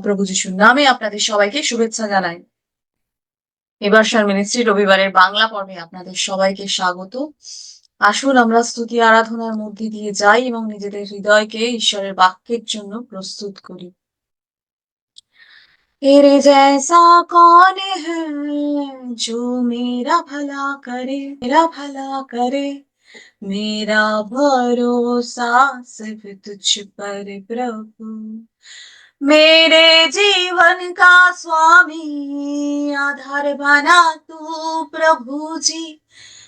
প্রভু যিশুর নামে আপনাদের সবাইকে শুভেচ্ছা জানাই। এবারশার মিনিস্ট্রি রবিবারের বাংলা পর্বে আপনাদের সবাইকে স্বাগত। আসুন আমরা স্তুতি আরাধনার মধ্যে দিয়ে যাই এবং নিজেদের হৃদয়কে ঈশ্বরের বাক্যের জন্য প্রস্তুত করি। तेरे जैसा कौन है जो मेरा भला करे, मेरा भला करे। मेरा भरोसा सिर्फ तुझ पर प्रभु, मेरे जीवन का स्वामी आधार बना तू प्रभु जी।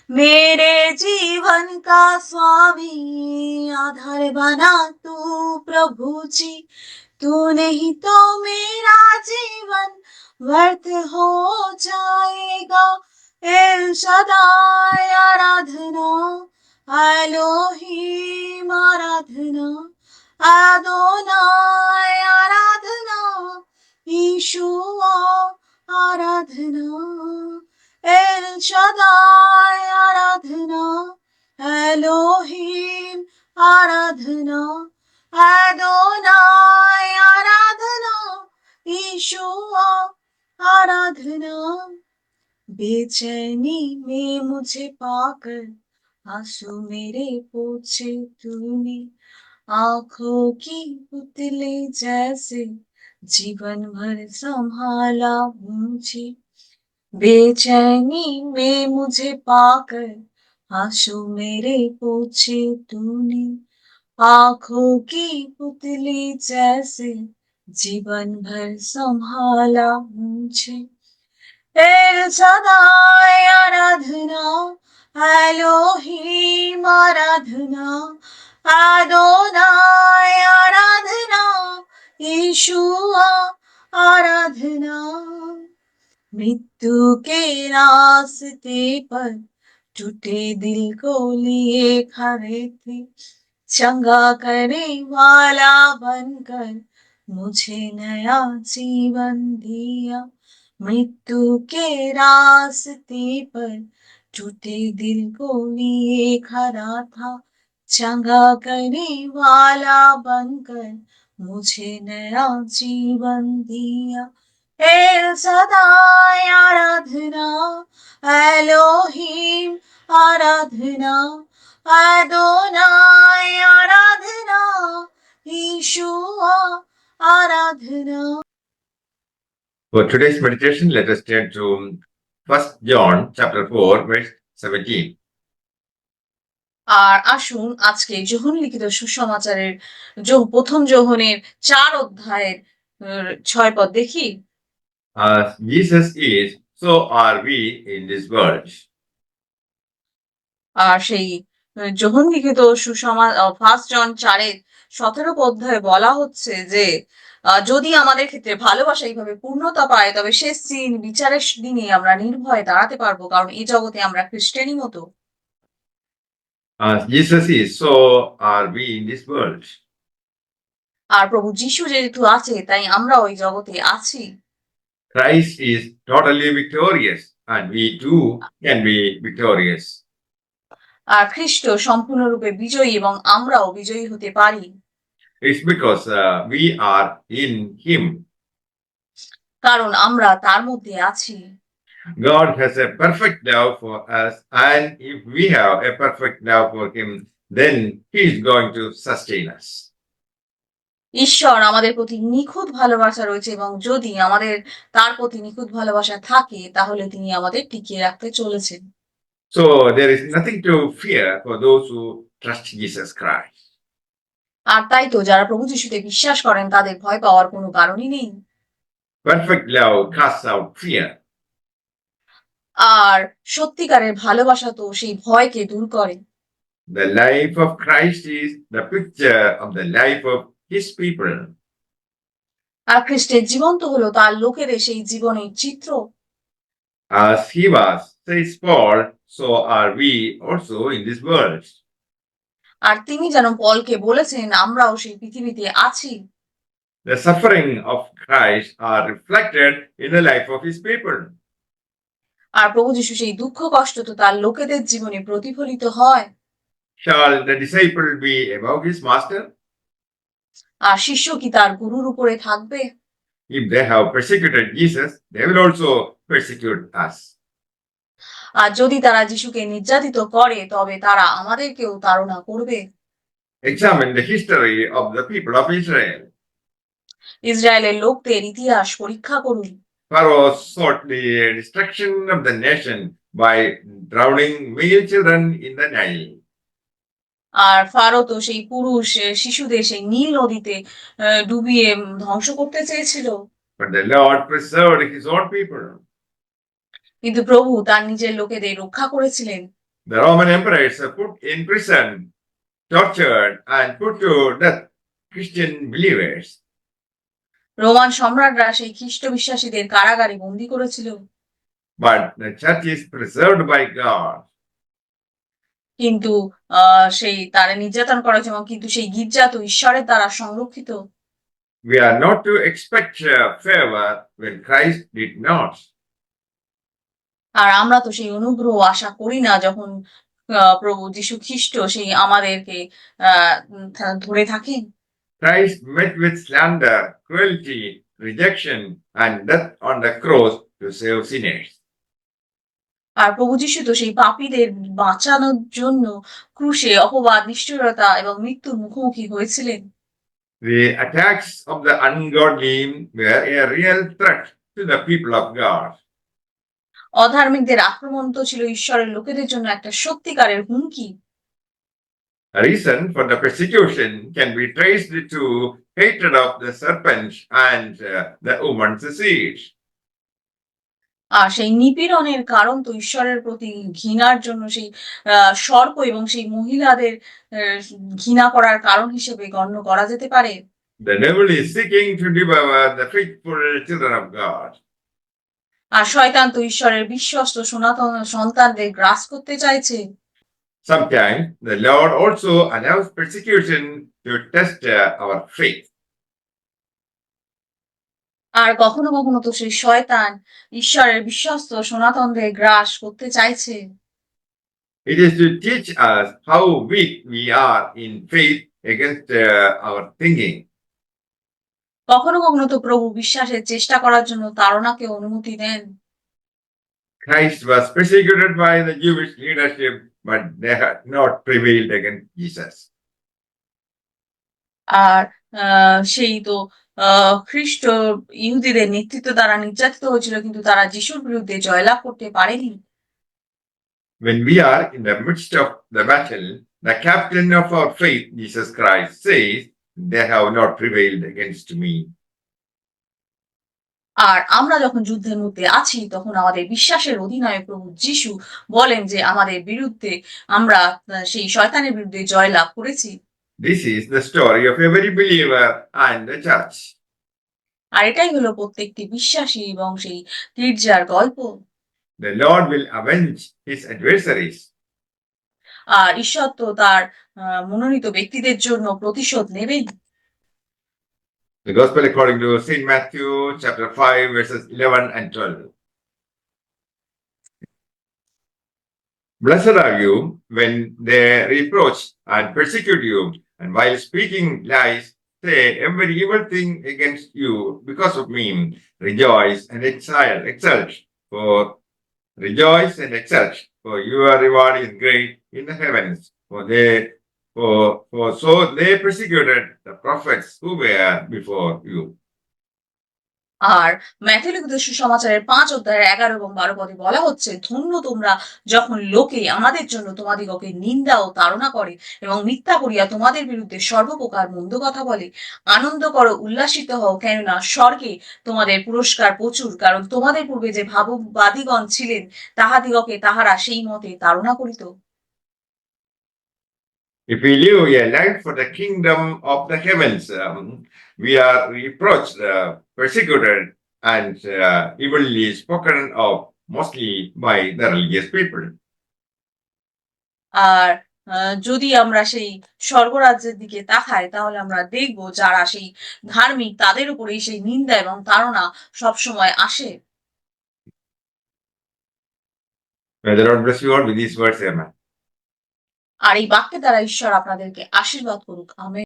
मेरे जीवन का स्वामी आधार बना तू प्रभु जी। तू नहीं तो मेरा जीवन व्यर्थ हो जाएगा। एल शदाय आराधना, एलोहीम आराधना, अदोनाय आराधना, यीशुआ आराधना, एल शदाय आराधना, एलोहीम आराधना, अदोनाय आराधना, यीशुआ आराधना। बेचैनी में मुझे पाकर आंसू मेरे पोछे तूने, आंखों की पुतले जैसे जीवन भर संभाला मुझे। बेचैनी में मुझे पाकर आंसू मेरे पोछे तूने, आंखों की पुतली जैसे जीवन भर संभाला मुझे। एल शदाय आराधना, एलोहीम आराधना, अदोनाय आराधना, यीशुआ आराधना। मृत्यु के रास्ते पर टूटे दिल को लिए खड़े थे, चंगा करने वाला बनकर मुझे नया जीवन दिया। मृत्यु के रास्ते पर टूटे दिल को लिए खड़ा था, चंगा करने वाला बनकर मुझे नया जीवन दिया। एल सदाय आराधना, एलोहीम आराधना, अदोनाय आराधना, यीशुआ आराधना। For today's meditation, let us turn to 1 John chapter 4, verse 17. আর আসুন আজকে যোহন লিখিত সুসমাচারের প্রথম যোহনের 4 অধ্যায়ের 6 পদ দেখি। As Jesus is, so are we in this world. আর সেই যোহন লিখিত ফার্স্ট জন 4-এর 17 অধ্যায়ে বলা হচ্ছে যে যদি আমাদের ক্ষেত্রে ভালোবাসা এইভাবে পূর্ণতা পায় তবে শেষ দিন বিচারের দিনে আমরা নির্ভয়ে দাঁড়াতে পারবো, কারণ এই জগতে আমরা খ্রিস্টানই মতো। As Jesus is, so are we in this world. আর প্রভু যিশু যেহেতু আছে তাই আমরা ওই জগতে আছি। Christ is totally victorious, and we too can be victorious. আর খ্রিস্ট সম্পূর্ণরূপে বিজয়ী এবং আমরাও বিজয়ী হতে পারি। It's because we are in Him. কারণ আমরা তার মধ্যে আছি। God has a perfect love for us, and if we have a perfect love for Him, then He is going to sustain us. ঈশ্বর আমাদের প্রতি নিখুঁত ভালোবাসা রয়েছে এবং যদি আমাদের তার প্রতি নিখুঁত ভালোবাসা থাকে তাহলে তিনি আমাদের টিকিয়ে রাখতে চলেছেন। So there is nothing to fear for those who trust Jesus Christ. আর তাই তো যারা প্রভু যিশুতে বিশ্বাস করেন তাদের ভয় পাওয়ার কোনো কারণই নেই। Perfect love casts out fear. আর সত্যিকারের ভালোবাসা তো সেই ভয়কে দূর করে। The life of Christ is the picture of the life of His people. আর খ্রিস্টের জীবন তো হলো তার লোকেদের সেই জীবনের চিত্র। As He was, says Paul, so are we also in this world. আর তিনি যেন পলকে বলেছেন আমরাও সেই পৃথিবীতে আছি। The suffering of Christ are reflected in the life of His people. আর প্রভু যিশু সেই দুঃখ কষ্ট তো তার লোকেদের জীবনে প্রতিফলিত হয়। Shall the disciple be above his master? আর শিষ্য কি তার গুরুর উপরে থাকবে? if they have persecuted Jesus, they will also persecute us. আর যদি তারা যিশুকে নির্যাতিত করে তবে তারা আমাদেরকেও তাড়না করবে। Examine the history of the people of Israel. ইসরায়েলের লোকদের ইতিহাস পরীক্ষা করুন। Pharaoh sought the destruction of the nation by drowning male children in the Nile. আর ফারো তো সেই পুরুষ শিশুদের সেই নীল নদীতে ডুবিয়ে ধ্বংস করতে চেয়েছিল। But the Lord preserved his own people. কিন্তু প্রভু তার নিজের লোকেদের রক্ষা করেছিলেন। The Roman emperors put in prison, tortured, and put to death Christian believers. Roman সম্রাটরা সেই খ্রিস্ট বিশ্বাসীদের কারাগারে বন্দী করেছিল। But the church is preserved by God. কিন্তু সেই তারা নির্যাতন করা হয়েছে এবং কিন্তু সেই গির্জা তো ঈশ্বরের দ্বারা সংরক্ষিত। We are not to expect favor when Christ did not. আর আমরা তো সেই অনুগ্রহ আশা করি না যখন প্রভু যীশু খ্রিস্ট সেই আমাদেরকে ধরে থাকেন। Christ met with slander, cruelty, rejection, and death on the cross to save sinners. আর প্রভু যীশু তো সেই পাপীদের বাঁচানোর জন্য ক্রুশে অপবাদ, নিষ্ঠুরতা এবং মৃত্যুর মুখোমুখি হয়েছিলেন। The attacks of the ungodly were a real threat to the people of God. অধার্মিকদের আক্রমণ তো ছিল ঈশ্বরের লোকেদের জন্য একটা সত্যিকারের হুমকি। A reason for the persecution can be traced to hatred of the serpent and the woman's seed. আর সেই নিপীড়নের কারণ তো ঈশ্বরের প্রতি ঘৃণার জন্য সেই সর্প এবং সেই মহিলাদের ঘৃণা করার কারণ হিসেবে গণ্য করা যেতে পারে। The devil is seeking to devour the faithful children of God. আর শয়তান তো ঈশ্বরের বিশ্বস্ত সনাতন সন্তানদের গ্রাস করতে চাইছে। Sometimes the Lord also allows persecution to test our faith. আর কখনো কখনো তো সেই শয়তান ঈশ্বরের বিশ্বস্ত সনাতনদের গ্রাস করতে চাইছে। It is to teach us how weak we are in faith against our thinking. কখনো কখনো তো প্রভু বিশ্বাসের চেষ্টা করার জন্য তাড়নাকে অনুমতি দেন। Christ was persecuted by the Jewish leadership, but they had not prevailed against Jesus. আর সেই তো খ্রিস্ট ইহুদিদের নেতৃত্ব দ্বারা নির্যাতিত হয়েছিল কিন্তু তারা যিশুর বিরুদ্ধে জয়লাভ করতে পারেনি। When we are in the midst of the battle, the captain of our faith, Jesus Christ, says, "They have not prevailed against me." আর আমরা যখন যুদ্ধের মধ্যে আছি তখন আমাদের বিশ্বাসের অধিনায়ক প্রভু যিশু বলেন যে আমাদের বিরুদ্ধে আমরা সেই শয়তানের বিরুদ্ধে জয়লাভ করেছি। This is the story of every believer and the church. আর এটাই হলো প্রত্যেকটি বিশ্বাসী এবং সেই গির্জার গল্প। The Lord will avenge his adversaries. আর ঈশ্বর তো তার মনোনীত ব্যক্তিদের জন্য প্রতিশোধ নেবেন। The Gospel according to St. Matthew, chapter 5, verses 11 and 12. Blessed are you when they reproach and persecute you, and while speaking lies, say every evil thing against you because of me. Rejoice and exult, for your reward is great in the heavens. For so they persecuted the prophets who were before you. আর Matthew লিখিত সুসমাচারের 5 অধ্যায়ের 11 এবং 12 পদে বলা হচ্ছে, ধন্য তোমরা যখন লোকে আমাদের জন্য তোমাদিগকে নিন্দা ও তাড়না করে এবং মিথ্যা করিয়া তোমাদের বিরুদ্ধে সর্বপ্রকার মন্দ কথা বলে। আনন্দ করো, উল্লাসিত হও, কেননা স্বর্গে তোমাদের পুরস্কার প্রচুর, কারণ তোমাদের পূর্বে যে ভাববাদীগণ ছিলেন তাহাদিগকে তাহারা সেই মতে তাড়না করিত। If we live a life for the kingdom of the heavens, we are reproached, persecuted, and evilly spoken of, mostly by the religious people. আর যদি আমরা সেই স্বর্গরাজ্যের দিকে তাকাই তাহলে আমরা দেখব যারা সেই ধার্মিক তাদের উপরেই সেই নিন্দা এবং তাড়না সবসময় আসে। May the Lord bless you all with these words, amen. আর এই বাক্যের দ্বারা ঈশ্বর আপনাদেরকে আশীর্বাদ করুক। আমেন।